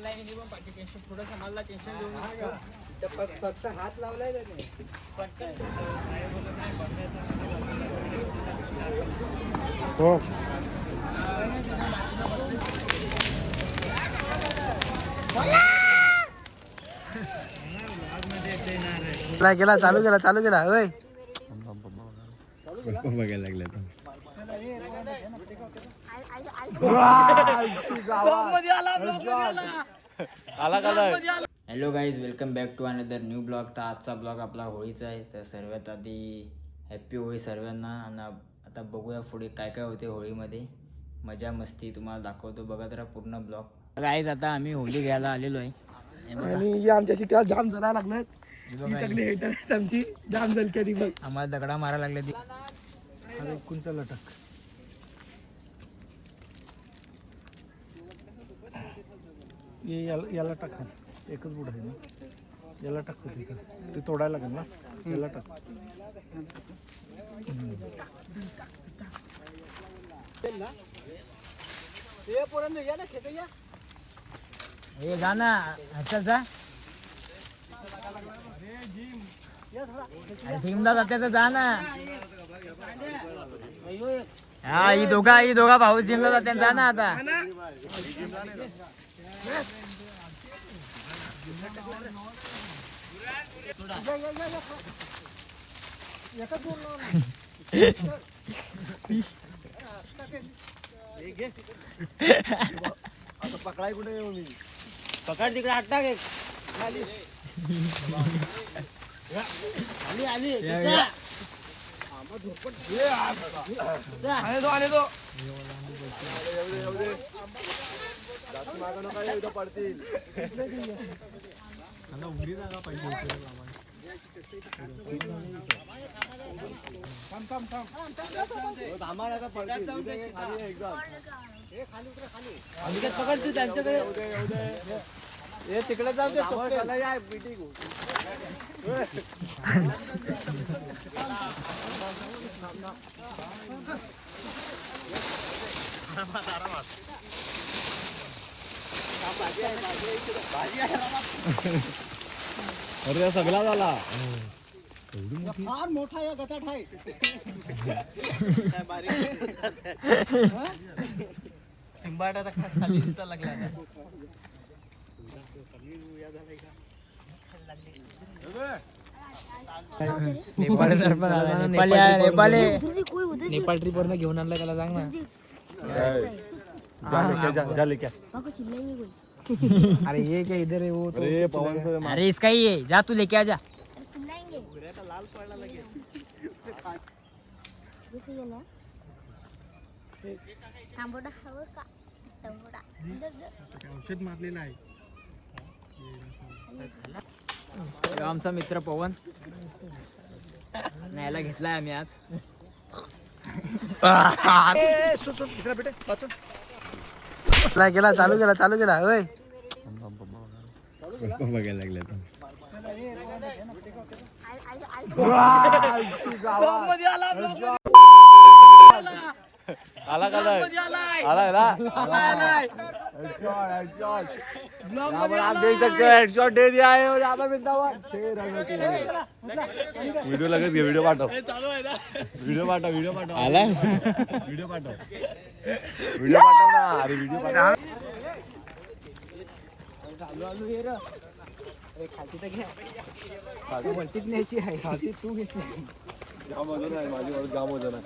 थोडंसं मला टेन्शन घेऊन फक्त हात लावलाय त्याने. हो गेला चालू केला होय बघायला लागले hello guys, welcome back to another new blog. तर आजचा ब्लॉग आपला होळीचा आहे. तर सर्वात आधी हॅप्पी होळी सर्वांना. आणि आता बघूया पुढे काय काय होते होळीमध्ये. मजा मस्ती तुम्हाला दाखवतो, बघा जरा पूर्ण ब्लॉग. गाईज आता आम्ही होळी घ्यायला आलेलो आहे आणि आमच्याशी त्या जाम जरा लागल्यात. सगळी हेटर आमची जाम जलक्या ती बघ. आम्हाला दगडा मारा लागले ती. अरे कोणता लटक याला टाका. एकच बुड आहे ना, याला टाकतो ते तोडायला लागेल ना, याला टाक. हे जा ना, चल जा. जिमला जाते तर जा ना. हा, ही दोघा भाऊ जिमला जाते, जा ना आता. पकडाय कुठे येऊ मी? पकड तिकडे हात टाक. आली पडतील. पकड तू त्यांच्याकडे. हे तिकडे जाऊ दे. अरे सगळा झाला. फार मोठा या गटात आहे. शिंबाड्याचा खाली दिसायला लागला. नेपाळ ट्रिप वरनं घेऊन आणला त्याला, सांग ना. अरे ये क्या इधर है वो? अरे पवन से अरे इसका ही है, जा तू लेके आजा. औषध मारलेला आहे. आमचा मित्र पवन न्यायला घेतलाय आम्ही आज. गेला चालू केला होय बघायला लागले. आला आप देख सकते हो, हेडशॉट दे दिया है. और यहाँ पर वीडियो लगेच घे. वीडियो पाठव. आला वीडियो पाठव ना. अरे वीडियो पाठव. खालती तर घ्या. वरतीच न्यायची आहे. खालती तू घेतली. जाम वजन आहे माझी, जाम वजन आहे.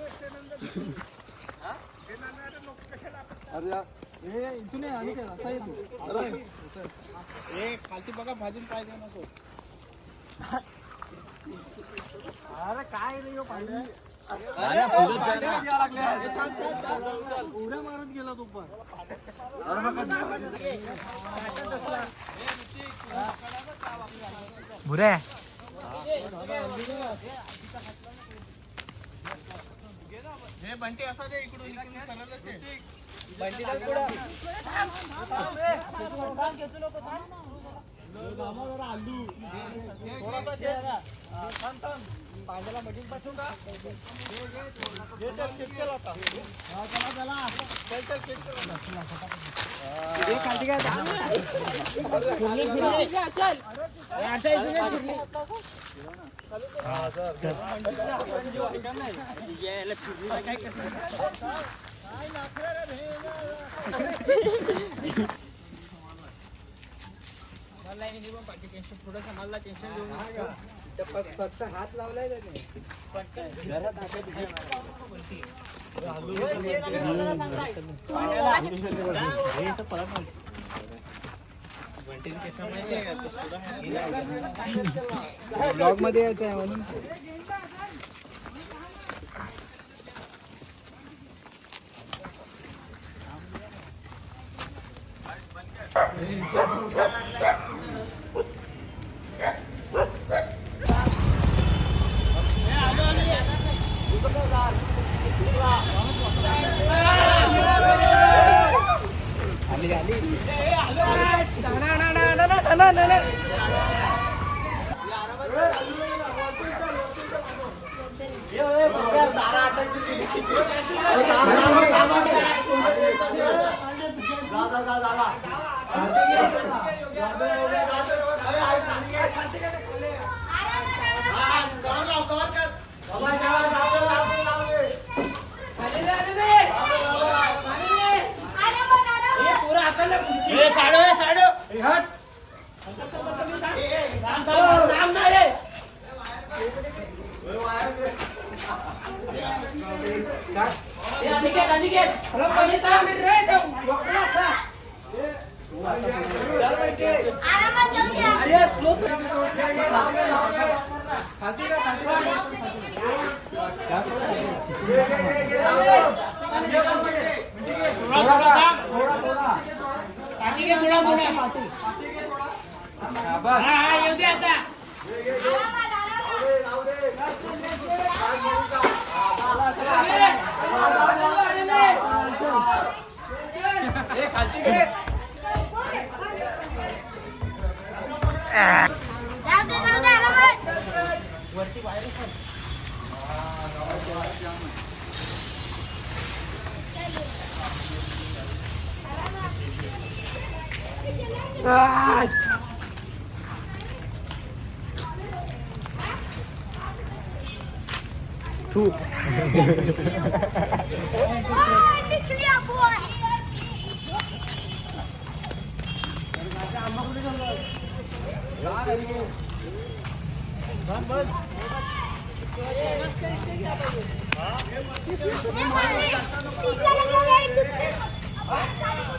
अरे इथून खालती बघा, भाजून पाहिजे नको. अरे काय नाही पाहिजे. उड्या मारत गेला तू पण. बुरे हे बंटी असा दे इकडून सरळच आहे. बंटी पांड्याला मशीन पाठवू का? चल आता. फक्त हात लावलाय त्याने. ब्लॉग मध्ये यायचं आहे म्हणून.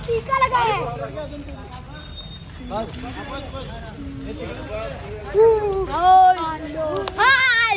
टीका लगा है. हाय.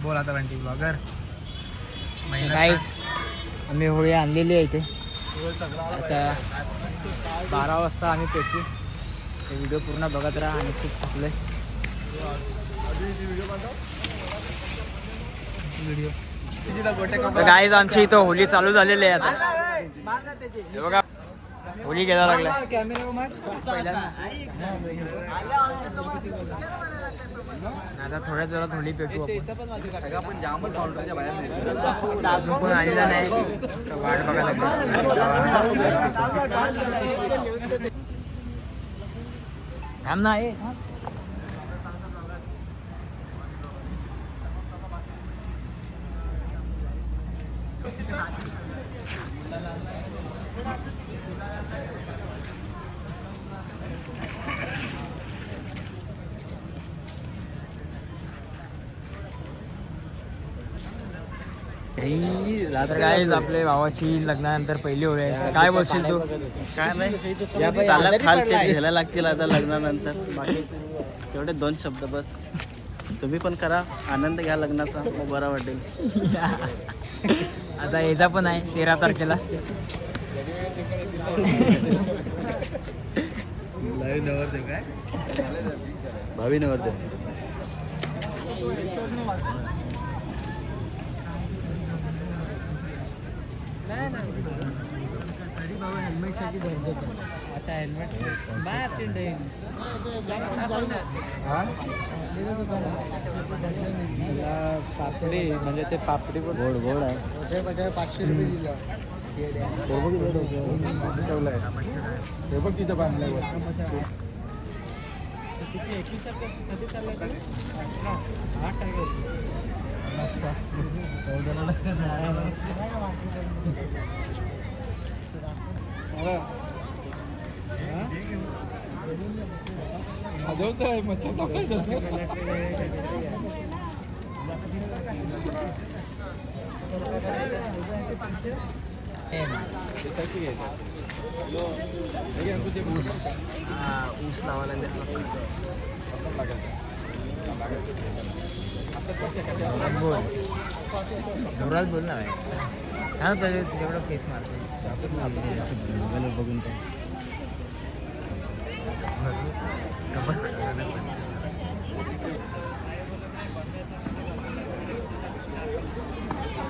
बोल आता बंटी ब्लॉगर. गाईज आम्ही होळी आणलेली आहे इथे. आता 12 वाजता आम्ही पेटू. ते व्हिडिओ पूर्ण बघत राहा आणि खूप थकलोय. तर गाईज आमची इथं होळी चालू झालेली आहे आता. हे बघा होळी घ्यायला लागल्या. आता थोड्याच वेळात होळी पेटू आपण. जामच काउंटरच्या बाहेर अजून कोण आलेला नाही तर वाट बघा लागली. थांब ना आहे. तर काय आपले भावाची लग्नानंतर पहिली होळी आहे. तर काय बोलशील तू? काय नाही चालत खाल ते घ्यायला लागतील आता लग्नानंतर. बाकी तेवढे 2 शब्द बस. तुम्ही पण करा, आनंद घ्या लग्नाचा, मग बरा वाटेल. आता याचा पण आहे 13 तारखेला. भावी नवरदेव. आता हेल्मेट पापडी म्हणजे ते पापडी पण गोड गोड आहे. 500 रुपये दिलं. हे बघ तिथं बांधल्यावर. किती 21 कधी चाललं का? 8 ऊस लावायला जोरात बोल ना काय तेवढं फेस मारतो बघून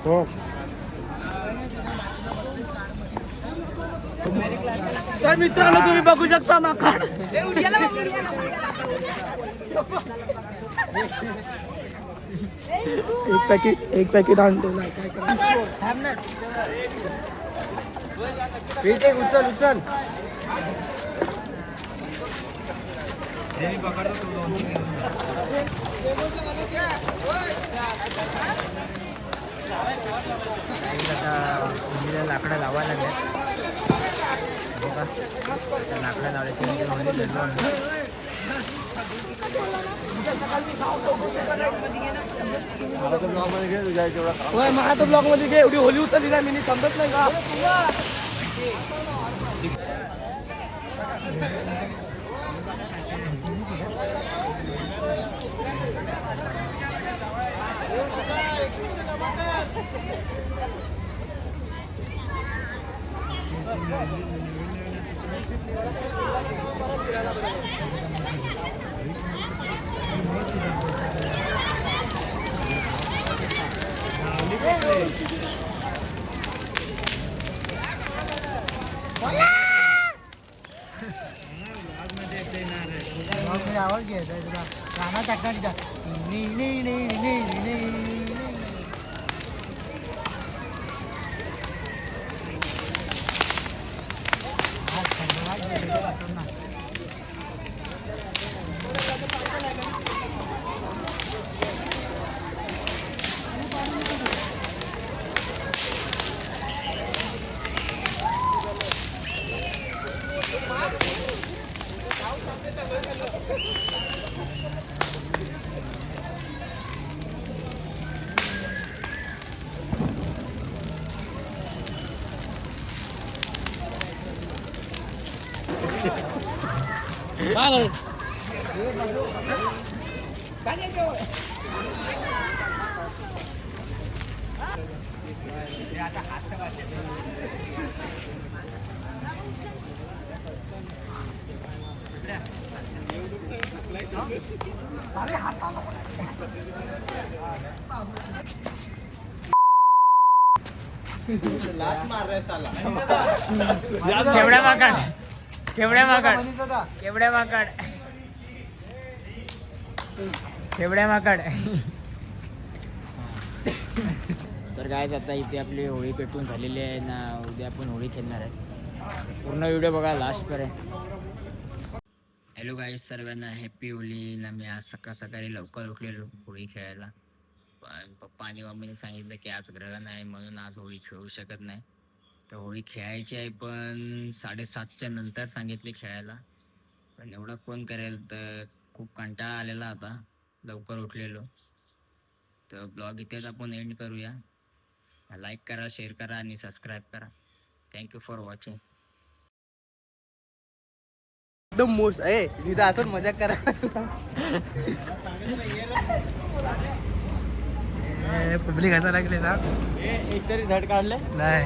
हो. तर मित्रांनो तुम्ही बघू शकता माकड. एक पॅकेट आणतो. उचल उचल. लाकडं लावायला लागल्या. लाकडं लावायची मला तर ब्लॉग मध्ये एवढी होली उचलली ना मी समजत नाही का. आवाज घ्यायचा तुला गाणं टाकणार. केवढ्या माकड केवढ्या माकड केवढ्या माकड केवढ्या माकड. तर काय आता इथे आपली होळी पेटून झालेली आहे ना. उद्या आपण होळी खेळणार आहे. पूर्ण व्हिडिओ बघा लास्टपर्यंत. हॅलो गाईज, सर्वांना हॅपी होळी ना. मी आज सकाळी लवकर उठलेलो होळी खेळायला. पण पप्पा आणि मम्मीने सांगितलं की आज ग्रहण आहे म्हणून आज होळी खेळू शकत नाही. तर होळी खेळायची आहे पण 7:30च्या नंतर सांगितले खेळायला. पण एवढं कोण करेल. तर खूप कंटाळा आलेला आता लवकर उठलेलो. तर ब्लॉग इथेच आपण एंड करूया. लाईक करा, शेअर करा आणि सबस्क्राईब करा. Thank you for watching. एकदम मोस्ट ए मी तर असंच मजा करा. पब्लिक हसा लागले ना. एक तरी धड काढले नाही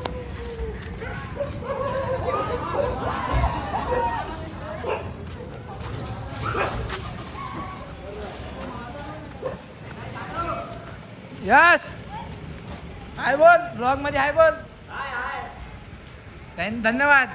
यस हाय बोल ब्लॉग मध्ये हाय बोल धन्यवाद.